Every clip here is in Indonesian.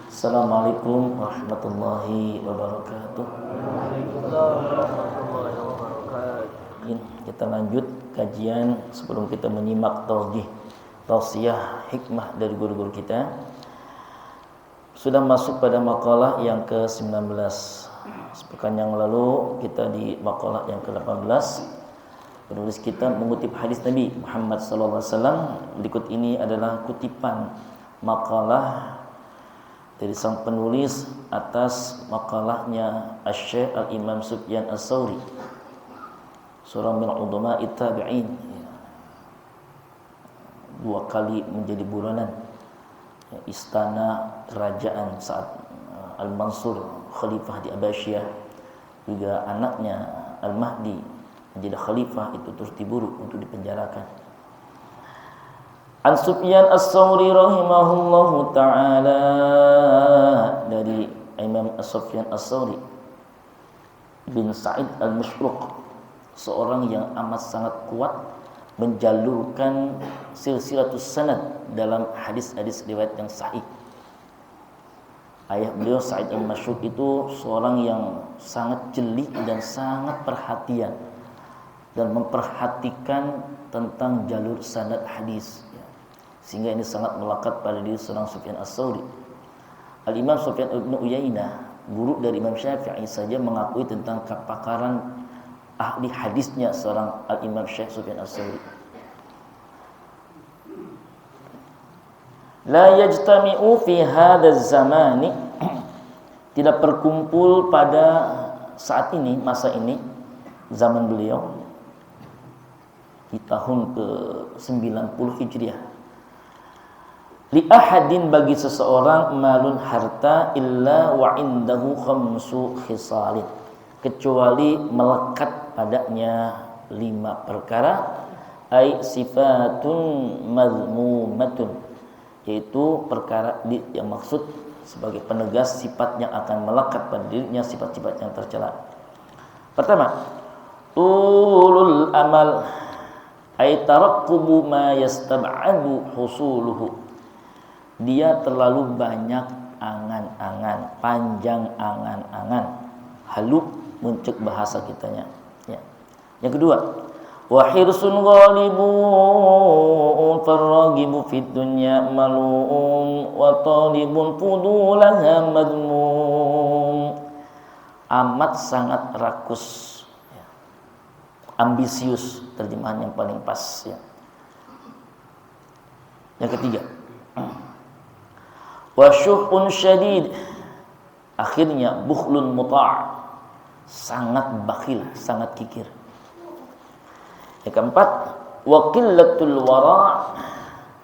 Assalamualaikum warahmatullahi wabarakatuh. Kita lanjut kajian sebelum kita menyimak tausiah hikmah dari guru-guru kita. Sudah masuk pada makalah yang ke-19. Sepekan yang lalu kita di makalah yang ke-18. Penulis kita mengutip hadis Nabi Muhammad SAW. Berikut ini adalah kutipan makalah dari sang penulis atas makalahnya Asy-Syaikh Al-Imam Sufyan Ats-Tsauri, seorang min ulama'i tabi'in, 2 kali menjadi buronan istana kerajaan saat Al-Mansur khalifah di Abbasiyah, juga anaknya Al-Mahdi menjadi khalifah itu terus diburu untuk dipenjarakan. An Sufyan Ats-Tsauri rahimahullahu ta'ala, dari Imam Sufyan Ats-Tsauri bin Sa'id Al-Mashruq, seorang yang amat sangat kuat menjalurkan silsilatus sanad dalam hadis-hadis riwayat yang sahih. Ayah beliau Sa'id Al-Mashruq itu seorang yang sangat jeli dan sangat perhatian dan memperhatikan tentang jalur sanad hadis, sehingga ini sangat melekat pada diri seorang Sufyan Ats-Tsauri. Al-Imam Sufyan Ibn Uyainah, guru dari Imam Syafi'i, saja mengakui tentang kepakaran ahli hadisnya seorang Al-Imam Syekh Sufyan Ats-Tsauri. La yajtami'u fi hadzal zamani, tidak berkumpul pada saat ini, masa ini, zaman beliau di tahun ke-90 Hijriah, li ahadin, bagi seseorang, malun harta, illa wa indahu khamsu khisalin, kecuali melekat padanya 5 perkara, ai sifatun mazmumatun, yaitu perkara yang maksud sebagai penegas sifat yang akan melekat pada dirinya, sifat-sifat yang tercela. Pertama, tulul amal, ai tarakkubu ma yastab'adu husuluhu, dia terlalu banyak angan-angan, panjang angan-angan, halu muncul bahasa kitanya, ya. Yang kedua, wa hirsun ghalibun farragibu fid dunya malum wa talibun fudulaha madmum, amat sangat rakus, ya. Ambisius, terjemahan yang paling pas, ya. Yang ketiga, wa syuhun syadid, akhirnya bukhlun muta', sangat bakhil, sangat kikir. Yang keempat, wa qillatul wara',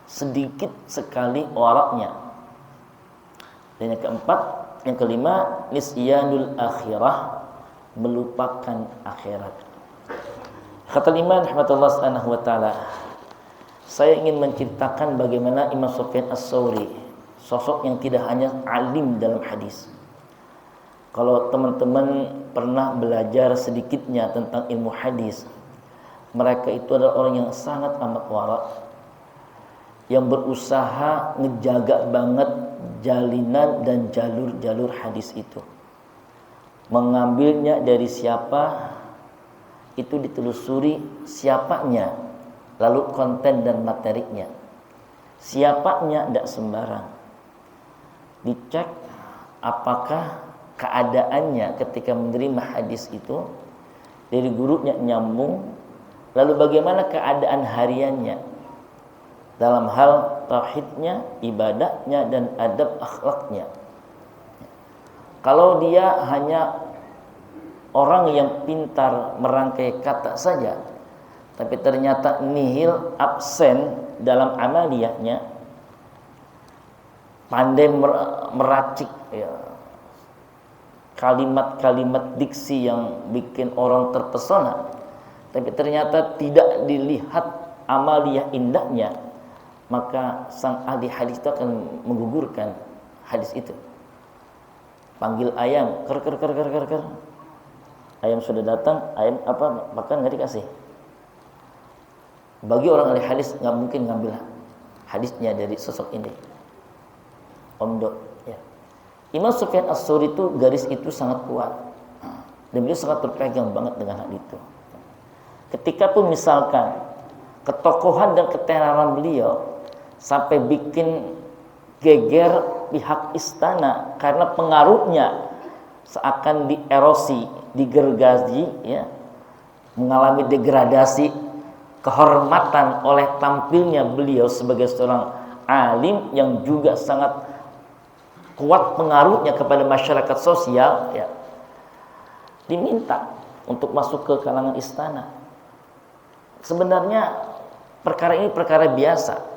sedikit sekali waraknya. Dan yang kelima, nisyanul akhirah, melupakan akhirat. Kata Imam rahmatullah subhanahu wa ta'ala, saya ingin menceritakan bagaimana Imam Sufyan Ats-Tsauri, sosok yang tidak hanya alim dalam hadis. Kalau teman-teman pernah belajar sedikitnya tentang ilmu hadis, mereka itu adalah orang yang sangat amat wara', yang berusaha ngejaga banget jalinan dan jalur-jalur hadis itu. Mengambilnya dari siapa, itu ditelusuri siapanya, lalu konten dan materinya. Siapanya tidak sembarang, dicek apakah keadaannya ketika menerima hadis itu dari gurunya nyambung, lalu bagaimana keadaan hariannya dalam hal tauhidnya, ibadahnya, dan adab akhlaknya. Kalau dia hanya orang yang pintar merangkai kata saja, tapi ternyata nihil, absen dalam amaliyahnya, pandai meracik, ya, kalimat-kalimat diksi yang bikin orang terpesona, tapi ternyata tidak dilihat amaliyah indahnya, maka sang ahli hadis itu akan menggugurkan hadis itu. Panggil ayam, ker. Ayam sudah datang, ayam apa makan nggak dikasih. Bagi orang ahli hadis nggak mungkin ngambil hadisnya dari sosok ini. Omdo. Ya. Imam Sufyan Ats-Tsauri itu garis itu sangat kuat. Dan beliau sangat berpegang banget dengan hal itu. Ketika pun misalkan ketokohan dan ketenaran beliau sampai bikin geger pihak istana karena pengaruhnya seakan dierosi, digergaji, ya, mengalami degradasi kehormatan oleh tampilnya beliau sebagai seorang alim yang juga sangat kuat pengaruhnya kepada masyarakat sosial, ya, diminta untuk masuk ke kalangan istana. Sebenarnya perkara ini perkara biasa.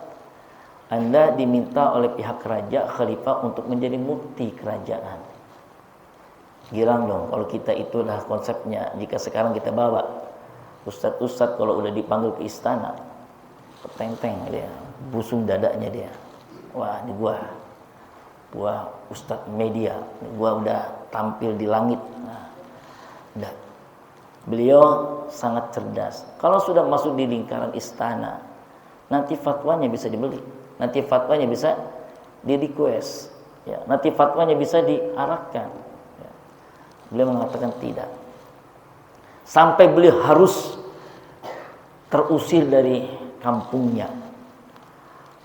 Anda diminta oleh pihak raja, khalifah untuk menjadi mufti kerajaan. Girang dong kalau kita itulah konsepnya. Jika sekarang kita bawa ustadz-ustadz kalau udah dipanggil ke istana, peteng-teng dia, busung dadanya dia. Wah, ini gua ustadz media, gua udah tampil di langit. Nah, udah. Beliau sangat cerdas. Kalau sudah masuk di lingkaran istana, nanti fatwanya bisa dibeli, nanti fatwanya bisa di request, ya, nanti fatwanya bisa diarahkan. Ya. Beliau mengatakan tidak. Sampai beliau harus terusir dari kampungnya,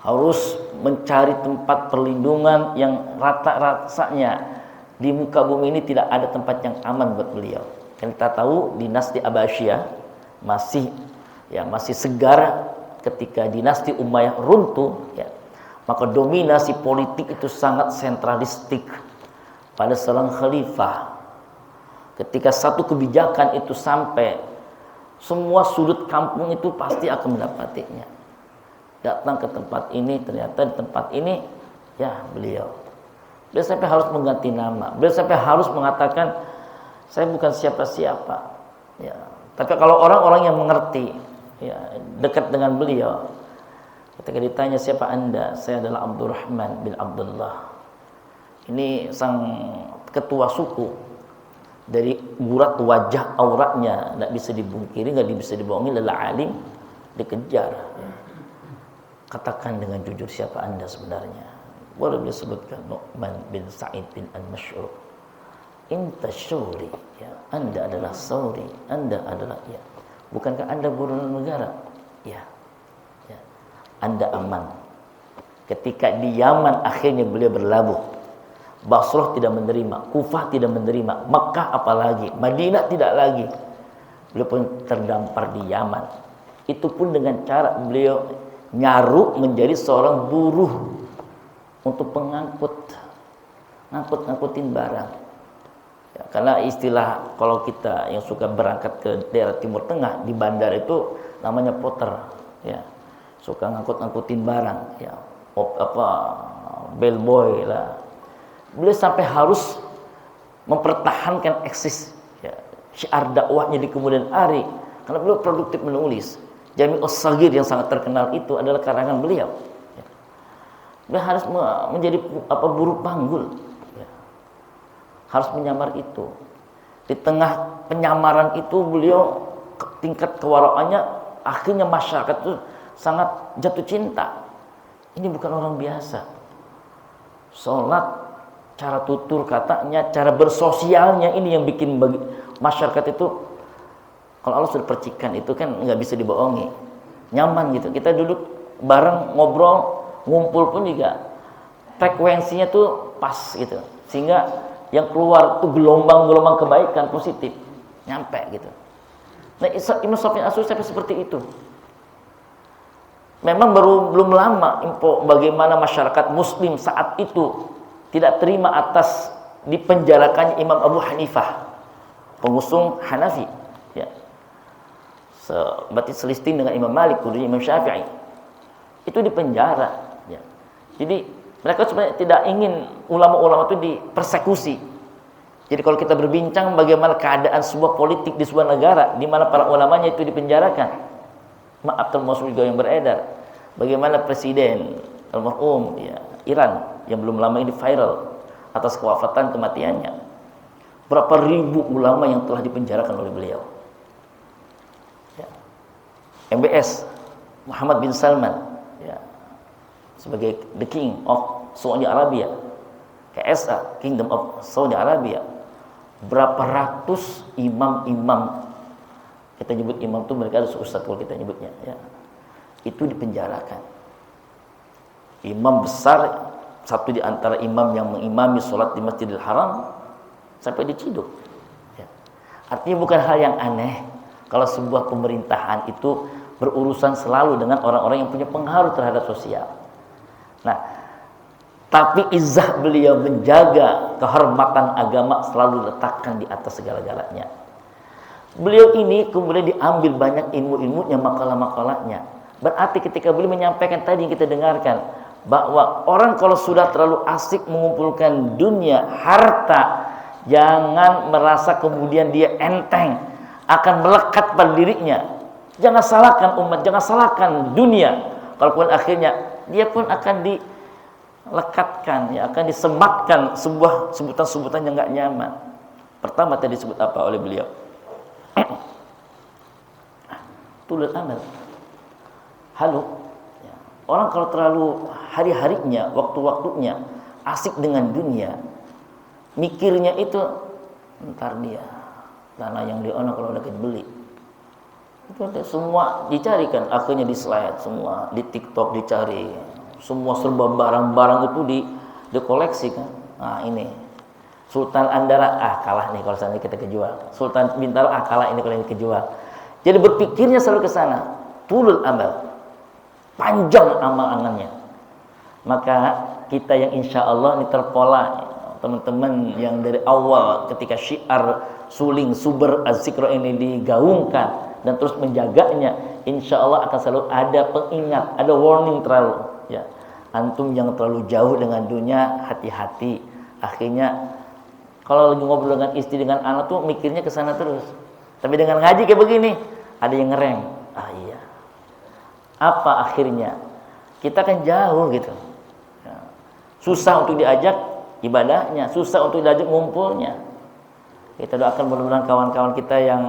harus mencari tempat perlindungan yang rata-rasanya di muka bumi ini tidak ada tempat yang aman buat beliau. Kita tahu dinasti Abbasiyah masih segar ketika dinasti Umayyah runtuh, ya. Maka dominasi politik itu sangat sentralistik pada seorang khalifah. Ketika satu kebijakan itu sampai, semua sudut kampung itu pasti akan mendapatinya. Datang ke tempat ini, ternyata di tempat ini, ya beliau sampai harus mengganti nama, beliau sampai harus mengatakan saya bukan siapa-siapa, ya. Tapi kalau orang-orang yang mengerti, ya, dekat dengan beliau, ketika ditanya siapa Anda, saya adalah Abdurrahman bin Abdullah. Ini sang ketua suku. Dari burat wajah auratnya tidak bisa dibungkiri, nggak bisa dibohongi, adalah alim, dikejar. Ya. Katakan dengan jujur siapa Anda sebenarnya. Boleh disebutkan Nu'man bin Sa'id bin Al-Masy'ur. Inta syuri, ya, Anda adalah Sauri, Anda adalah, ya, bukankah Anda buronan negara? Ya, ya, Anda aman. Ketika di Yaman akhirnya beliau berlabuh, Basrah tidak menerima, Kufah tidak menerima, Makkah apalagi, Madinah tidak lagi. Beliau pun terdampar di Yaman. Itu pun dengan cara beliau nyaru menjadi seorang buruh untuk ngangkutin barang. Ya, karena istilah kalau kita yang suka berangkat ke daerah Timur Tengah di bandar itu namanya porter, ya, suka ngangkutin barang, ya, bellboy lah. Beliau sampai harus mempertahankan eksis, ya, syiar dakwahnya di kemudian hari, karena beliau produktif menulis. Jami'us Shaghir yang sangat terkenal itu adalah karangan beliau. Ya. Beliau harus menjadi buruh panggul. Harus menyamar itu. Di tengah penyamaran itu beliau tingkat kewaraannya, akhirnya masyarakat itu sangat jatuh cinta. Ini bukan orang biasa. Sholat, cara tutur katanya, cara bersosialnya ini yang bikin masyarakat itu, kalau Allah sudah percikan itu kan nggak bisa dibohongi. Nyaman gitu. Kita duduk bareng ngobrol, ngumpul pun juga frekuensinya tuh pas gitu. Sehingga yang keluar tuh gelombang-gelombang kebaikan positif nyampe gitu. Nah, Imam Sufyan Ats-Tsauri sampai seperti itu. Memang belum lama info bagaimana masyarakat muslim saat itu tidak terima atas dipenjarakannya Imam Abu Hanifah, pengusung Hanafi, ya. Berarti selisting dengan Imam Malik, kemudian Imam Syafi'i. Itu dipenjara, ya. Jadi mereka sebenarnya tidak ingin ulama-ulama itu dipersekusi. Jadi kalau kita berbincang bagaimana keadaan sebuah politik di sebuah negara di mana para ulamanya itu dipenjarakan, maaf termasuk juga yang beredar, bagaimana presiden almarhum, ya, Iran yang belum lama ini viral atas kewafatan kematiannya, berapa ribu ulama yang telah dipenjarakan oleh beliau. Ya. MBS Muhammad bin Salman, ya, sebagai the king of Saudi Arabia, KSA, Kingdom of Saudi Arabia, berapa ratus imam-imam, kita nyebut imam itu mereka harus ustaz kalau kita nyebutnya, ya, itu dipenjarakan. Imam besar, satu di antara imam yang mengimami sholat di Masjidil Haram sampai diciduk. Ya. Artinya bukan hal yang aneh kalau sebuah pemerintahan itu berurusan selalu dengan orang-orang yang punya pengaruh terhadap sosial. Nah, tapi izzah beliau menjaga kehormatan agama selalu diletakkan di atas segala-galanya. Beliau ini kemudian diambil banyak ilmu-ilmunya, makalah-makalahnya. Berarti ketika beliau menyampaikan tadi yang kita dengarkan, bahwa orang kalau sudah terlalu asik mengumpulkan dunia, harta, jangan merasa kemudian dia enteng, akan melekat pada dirinya. Jangan salahkan umat, jangan salahkan dunia. Kalaupun akhirnya dia pun akan dilekatkan, ya, akan disematkan sebuah sebutan-sebutan yang nggak nyaman. Pertama tadi disebut apa oleh beliau? Tulul amal. Halu. Ya. Orang kalau terlalu hari-harinya, waktu-waktunya asik dengan dunia, mikirnya itu ntar dia tanah yang di ono kalau udah beli. Itu semua dicarikan, akhirnya di slide semua, di TikTok dicari, semua serba barang-barang itu dikoleksi kan. Nah ini Sultan Andara, kalah nih kalau misalnya kita kejual. Sultan Bintaro, kalah ini kalau ini kejual. Jadi berpikirnya selalu ke sana, tulul amal, panjang amal-amalnya. Maka kita yang insya Allah ini terpola, teman-teman yang dari awal ketika syiar suling suber az-zikra ini digaungkan dan terus menjaganya, insya Allah akan selalu ada pengingat, ada warning terlalu, ya. Antum yang terlalu jauh dengan dunia, hati-hati. Akhirnya kalau lagi ngobrol dengan istri, dengan anak tuh mikirnya ke sana terus. Tapi dengan ngaji kayak begini, ada yang ngerem. Iya. Apa akhirnya? Kita kan jauh gitu. Ya. Susah untuk diajak ibadahnya, susah untuk diajak ngumpulnya. Kita doakan mudah-mudahan kawan-kawan kita yang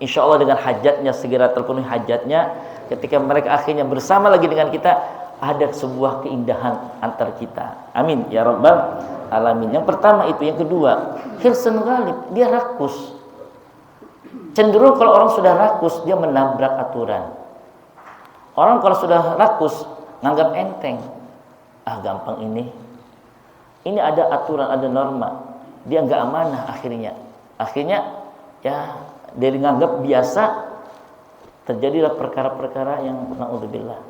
insya Allah dengan hajatnya segera terpenuhi hajatnya. Ketika mereka akhirnya bersama lagi dengan kita, ada sebuah keindahan antar kita. Amin ya rabbal alamin. Yang pertama itu. Yang kedua, hirsun ghalib, dia rakus. Cenderung kalau orang sudah rakus, dia menabrak aturan. Orang kalau sudah rakus, nganggap enteng. Gampang ini. Ini ada aturan, ada norma. Dia nggak amanah akhirnya. Akhirnya ya dari nganggap biasa, terjadilah perkara-perkara yang na'udzubillah.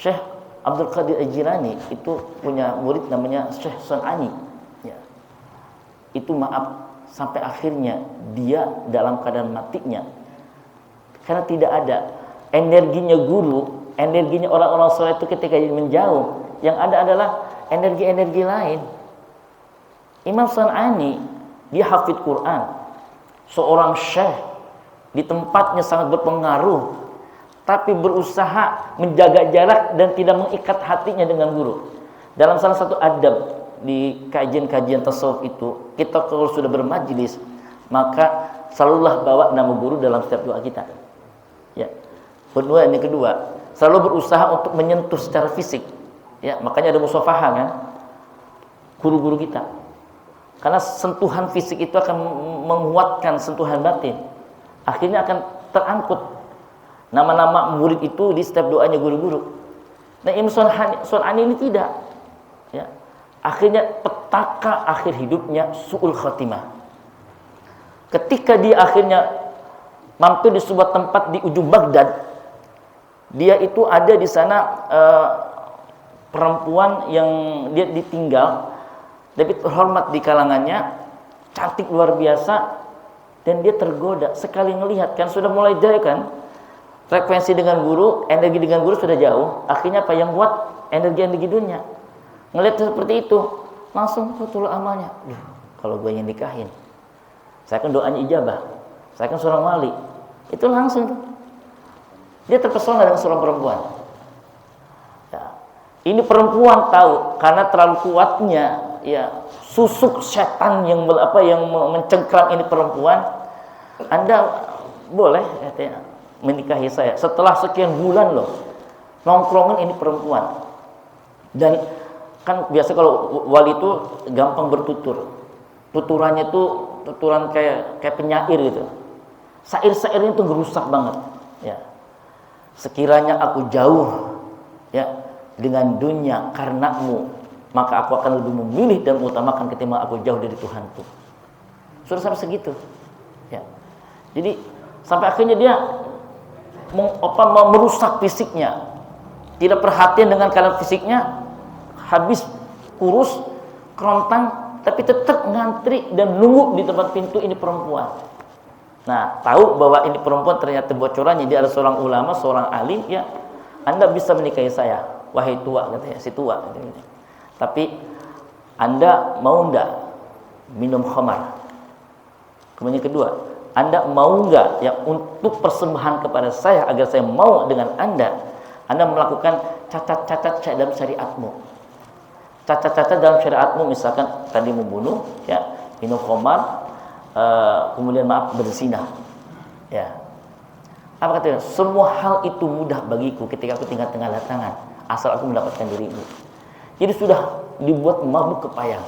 Syekh Abdul Qadir Al-Jilani itu punya murid namanya Syekh Sun'ani, ya. Itu maaf sampai akhirnya dia dalam keadaan matinya karena tidak ada energinya guru, energinya orang-orang soleh itu ketika menjauh, yang ada adalah energi-energi lain. Imam Sun'ani dia hafid Quran, seorang syekh di tempatnya sangat berpengaruh, tapi berusaha menjaga jarak dan tidak mengikat hatinya dengan guru. Dalam salah satu adab di kajian-kajian tasawuf itu, kita kalau sudah bermajlis, maka selalulah bawa nama guru dalam setiap doa kita. Ya. Ini kedua, selalu berusaha untuk menyentuh secara fisik. Ya, makanya ada musafahah kan, guru-guru kita. Karena sentuhan fisik itu akan menguatkan sentuhan batin. Akhirnya akan terangkut nama-nama murid itu di setiap doanya guru-guru. Nah, Imam Sun'ani ini tidak. Ya. Akhirnya petaka akhir hidupnya su'ul khatimah. Ketika dia akhirnya mampir di sebuah tempat di ujung Baghdad, dia itu ada di sana perempuan yang dia ditinggal, tapi terhormat di kalangannya, cantik luar biasa, dan dia tergoda sekali ngelihat, kan sudah mulai jauh kan, frekuensi dengan guru, energi dengan guru sudah jauh. Akhirnya apa yang buat energi dunia, ngelihat seperti itu, langsung betul amalnya. Kalau gue yang nikahin, saya kan doanya ijabah, saya kan seorang wali, itu langsung tuh. Dia terpesona dengan seorang perempuan. Ya. Ini perempuan tahu karena terlalu kuatnya ya susuk setan yang mencengkram ini perempuan. Anda boleh ya, menikahi saya setelah sekian bulan loh nongkrongin ini perempuan. Dan Kan biasa kalau wali itu gampang bertutur. Tuturannya itu tuturan kayak penyair gitu. Sair-sairnya itu ngerusak banget, ya. Sekiranya aku jauh, ya, dengan dunia karenamu, maka aku akan lebih memilih dan mengutamakan ketimbang aku jauh dari Tuhanku. Sudah sampai segitu, ya. Jadi sampai akhirnya dia merusak fisiknya, tidak perhatian dengan keadaan fisiknya, habis kurus, kerontang, tapi tetap ngantri dan nunggu di tempat pintu ini perempuan. Nah, tahu bahwa ini perempuan ternyata bocorannya dia adalah seorang ulama, seorang alim, ya, Anda bisa menikahi saya, wahai tua, katanya, si tua, katanya. Tapi Anda mau enggak minum khamar? Kemudian kedua, Anda mau enggak ya untuk persembahan kepada saya agar saya mau dengan Anda melakukan cacat-cacat dalam syariatmu. Cacat-cacat dalam syariatmu misalkan tadi membunuh, ya, minum khamar, kemudian berzina, ya. Apa katanya? Semua hal itu mudah bagiku ketika aku tinggal tengah tangan, asal aku mendapatkan dirimu. Jadi sudah dibuat mabuk kepayang,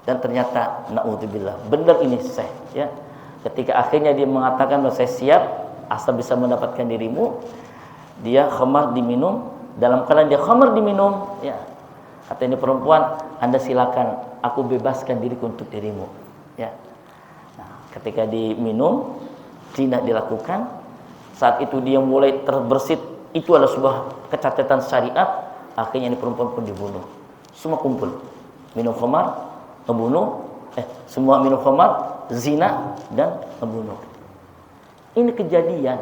dan ternyata naudzubillah benar ini Syekh, ya. Ketika akhirnya dia mengatakan bahwa saya siap asal bisa mendapatkan dirimu, dia khamar diminum. Dalam keadaan dia khamar diminum, ya, kata ini perempuan, Anda silakan, aku bebaskan diriku untuk dirimu, ya. Nah, ketika diminum, zina dilakukan. Saat itu dia mulai terbersit, itu adalah sebuah kecacatan syariat. Akhirnya ini perempuan pun dibunuh. Semua kumpul, minum khamar, membunuh, semua minum khamar, zina, dan membunuh. Ini kejadian.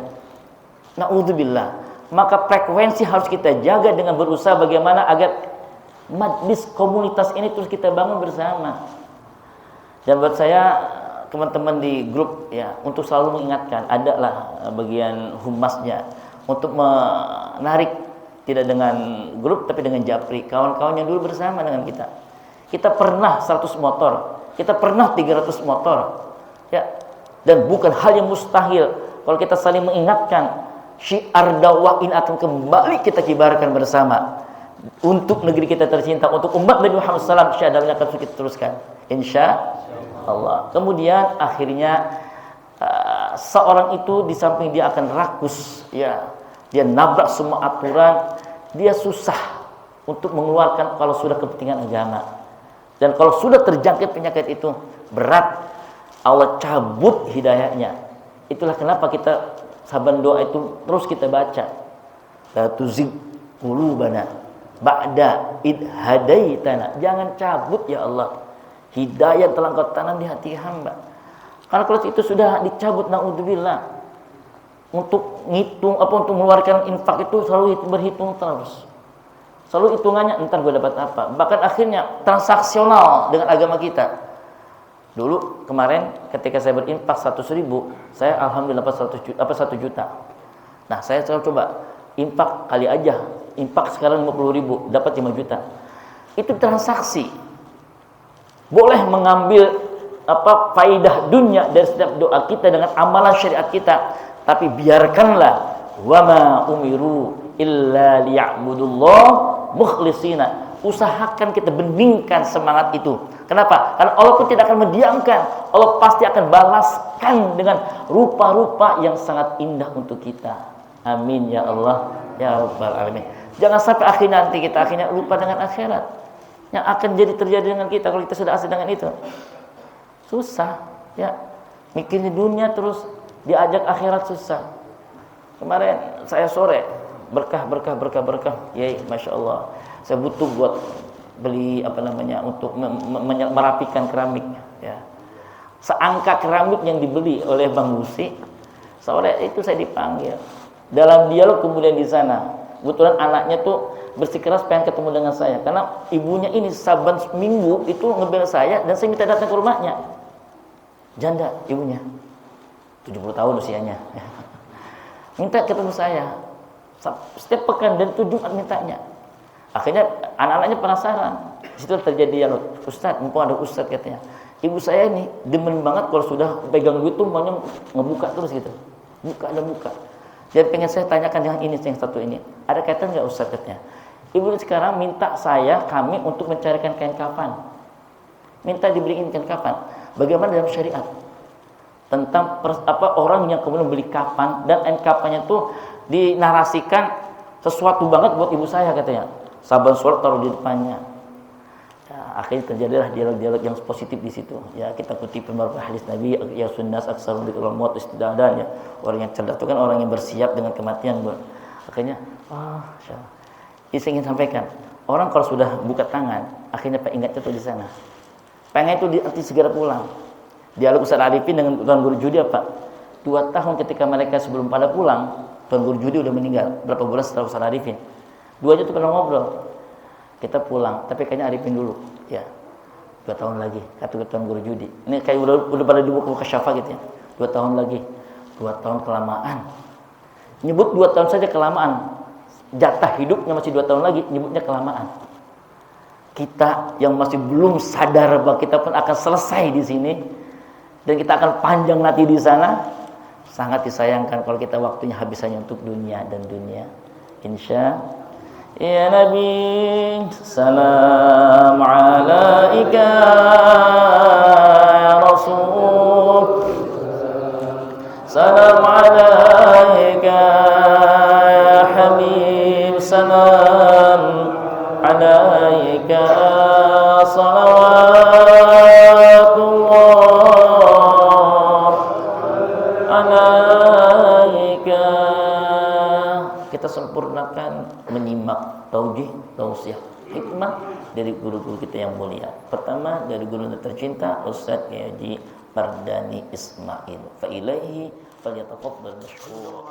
Naudzubillah. Maka frekuensi harus kita jaga dengan berusaha bagaimana agar majlis komunitas ini terus kita bangun bersama. Dan buat saya, teman-teman di grup, ya, untuk selalu mengingatkan, adalah bagian humasnya untuk menarik, tidak dengan grup tapi dengan japri, kawan-kawan yang dulu bersama dengan kita. Kita pernah 100 motor, kita pernah 300 motor, ya. Dan bukan hal yang mustahil kalau kita saling mengingatkan, syiar dakwah ini akan kembali kita kibarkan bersama untuk negeri kita tercinta, untuk umat Nabi Muhammad SAW. Syiarnya akan kita teruskan, insya Allah. Kemudian akhirnya seorang itu di samping dia akan rakus, ya, dia nabrak semua aturan, dia susah untuk mengeluarkan kalau sudah kepentingan agama. Dan kalau sudah terjangkit penyakit itu berat, Allah cabut hidayahnya. Itulah kenapa kita saban doa itu terus kita baca, la tuzigh qulubana ba'da id hadaitana. Jangan cabut ya Allah hidayah telah Engkau tanam di hati hamba. Karena kalau itu sudah dicabut, naudzubillah, untuk ngitung untuk mengeluarkan infak itu selalu berhitung terus. Selalu hitungannya, entar gue dapat apa. Bahkan akhirnya transaksional dengan agama kita. Dulu kemarin ketika saya berinfak 100.000, saya alhamdulillah dapat 1 juta. Nah, saya selalu coba infak kali aja. Infak sekarang 50.000, dapat 5 juta. Itu transaksi. Boleh mengambil faidah dunia dari setiap doa kita dengan amalan syariat kita, tapi biarkanlah wama umiru illa liya'budullah mukhlisina. Usahakan kita beningkan semangat itu. Kenapa? Karena Allah pun tidak akan mendiamkan. Allah pasti akan balaskan dengan rupa-rupa yang sangat indah untuk kita. Amin ya Allah ya rabbal alamin. Jangan sampai nanti kita akhirnya lupa dengan akhirat. Yang akan terjadi dengan kita kalau kita sudah asik dengan itu. Susah, ya. Mikirin dunia terus, diajak akhirat susah. Kemarin saya sore berkah. Yai, masya Allah. Saya butuh buat beli untuk merapikan keramik, ya. Seangka keramik yang dibeli oleh Bang Gusi. Sore itu saya dipanggil. Dalam dialog kemudian di sana, kebetulan anaknya tuh bersikeras pengen ketemu dengan saya karena ibunya ini saban minggu itu ngebel saya dan saya minta datang ke rumahnya. Janda ibunya, 70 tahun usianya. Minta ketemu saya setiap pekan dan itu Jumat mintanya. Akhirnya anak-anaknya penasaran. Di situ terjadi yang Ustaz, mumpung ada Ustaz katanya. Ibu saya ini demen banget kalau sudah pegang duit tuh maunya ngebuka terus gitu. Buka. Dan pengen saya tanyakan yang ini, yang satu ini. Ada kaitan nggak Ustaz katanya? Ibu sekarang minta kami untuk mencarikan kain kafan. Minta dibeliin kain kafan. Bagaimana dalam syariat? Tentang orang yang kemudian beli kafan dan kain kafannya itu dinarasikan sesuatu banget buat ibu saya katanya. Saban sholat taruh di depannya. Ya, akhirnya terjadilah dialog-dialog yang positif di situ. Ya, kita kutip beberapa hadis Nabi, ya sunnas aksarun dzikral maut istidadan, ya. Orang yang cerdas itu kan orang yang bersiap dengan kematian, Bu. Akhirnya, insyaallah. Ini saya ingin sampaikan, orang kalau sudah buka tangan, akhirnya Pak ingatnya tuh di sana. Pengen itu nanti segera pulang. Dialog Ustaz Arifin dengan Tuan Guru Judi apa? 2 tahun ketika mereka sebelum pada pulang, Tuan Guru Judi udah meninggal. Berapa bulan setelah Ustaz Arifin? Duanya tuh pernah ngobrol. Kita pulang, tapi kayaknya Arifin dulu. Ya, 2 tahun lagi, kata Tuan Guru Judi. Ini kayak udah pada dibuka syafa gitu ya. 2 tahun lagi. 2 tahun kelamaan. Nyebut 2 tahun saja kelamaan. Jatah hidupnya masih 2 tahun lagi, nyebutnya kelamaan. Kita yang masih belum sadar bahwa kita pun akan selesai di sini dan kita akan panjang nanti di sana, sangat disayangkan kalau kita waktunya habis hanya untuk dunia dan dunia. Insya ya Nabi, salam alaika ya Rasul, salam alaika ya Habib, salam alaika salawatullah alaika. Kita sempurnakan menyimak taujih, tausiah, hikmah dari guru-guru kita yang mulia. Pertama dari guru tercinta Ustaz Haji Mardani Ismail. Fa ilaihi falyatafaddal mashkur.